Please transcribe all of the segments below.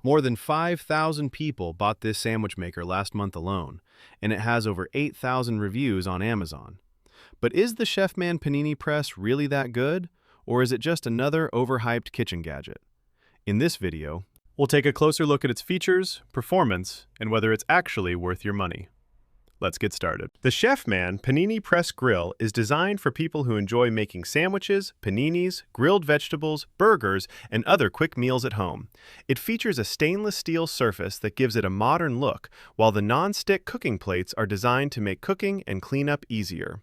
More than 5,000 people bought this sandwich maker last month alone, and it has over 8,000 reviews on Amazon. But is the Chefman Panini Press really that good, or is it just another overhyped kitchen gadget? In this video, we'll take a closer look at its features, performance, and whether it's actually worth your money. Let's get started. The Chefman Panini Press Grill is designed for people who enjoy making sandwiches, paninis, grilled vegetables, burgers, and other quick meals at home. It features a stainless steel surface that gives it a modern look, while the non-stick cooking plates are designed to make cooking and cleanup easier.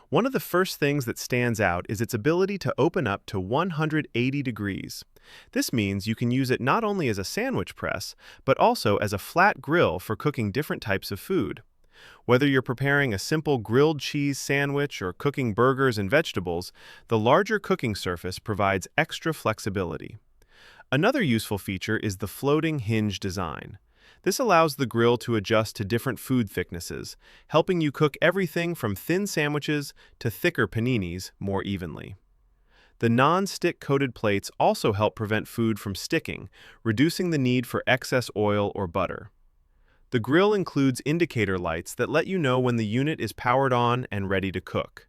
One of the first things that stands out is its ability to open up to 180 degrees. This means you can use it not only as a sandwich press, but also as a flat grill for cooking different types of food. Whether you're preparing a simple grilled cheese sandwich or cooking burgers and vegetables, the larger cooking surface provides extra flexibility. Another useful feature is the floating hinge design. This allows the grill to adjust to different food thicknesses, helping you cook everything from thin sandwiches to thicker paninis more evenly. The non-stick coated plates also help prevent food from sticking, reducing the need for excess oil or butter. The grill includes indicator lights that let you know when the unit is powered on and ready to cook.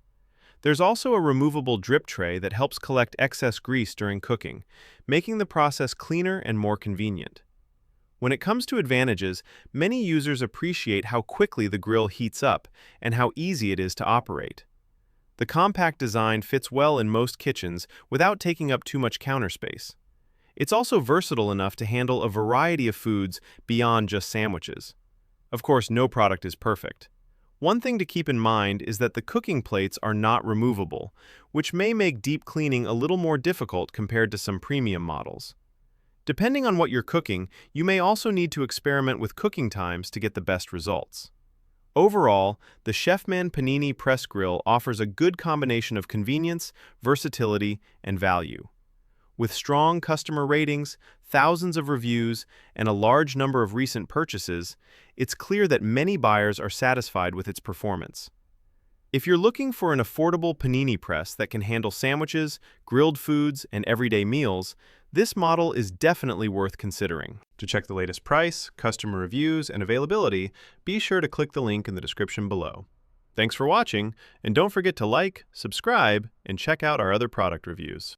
There's also a removable drip tray that helps collect excess grease during cooking, making the process cleaner and more convenient. When it comes to advantages, many users appreciate how quickly the grill heats up and how easy it is to operate. The compact design fits well in most kitchens without taking up too much counter space. It's also versatile enough to handle a variety of foods beyond just sandwiches. Of course, no product is perfect. One thing to keep in mind is that the cooking plates are not removable, which may make deep cleaning a little more difficult compared to some premium models. Depending on what you're cooking, you may also need to experiment with cooking times to get the best results. Overall, the Chefman Panini Press Grill offers a good combination of convenience, versatility, and value. With strong customer ratings, thousands of reviews, and a large number of recent purchases, it's clear that many buyers are satisfied with its performance. If you're looking for an affordable panini press that can handle sandwiches, grilled foods, and everyday meals, this model is definitely worth considering. To check the latest price, customer reviews, and availability, be sure to click the link in the description below. Thanks for watching, and don't forget to like, subscribe, and check out our other product reviews.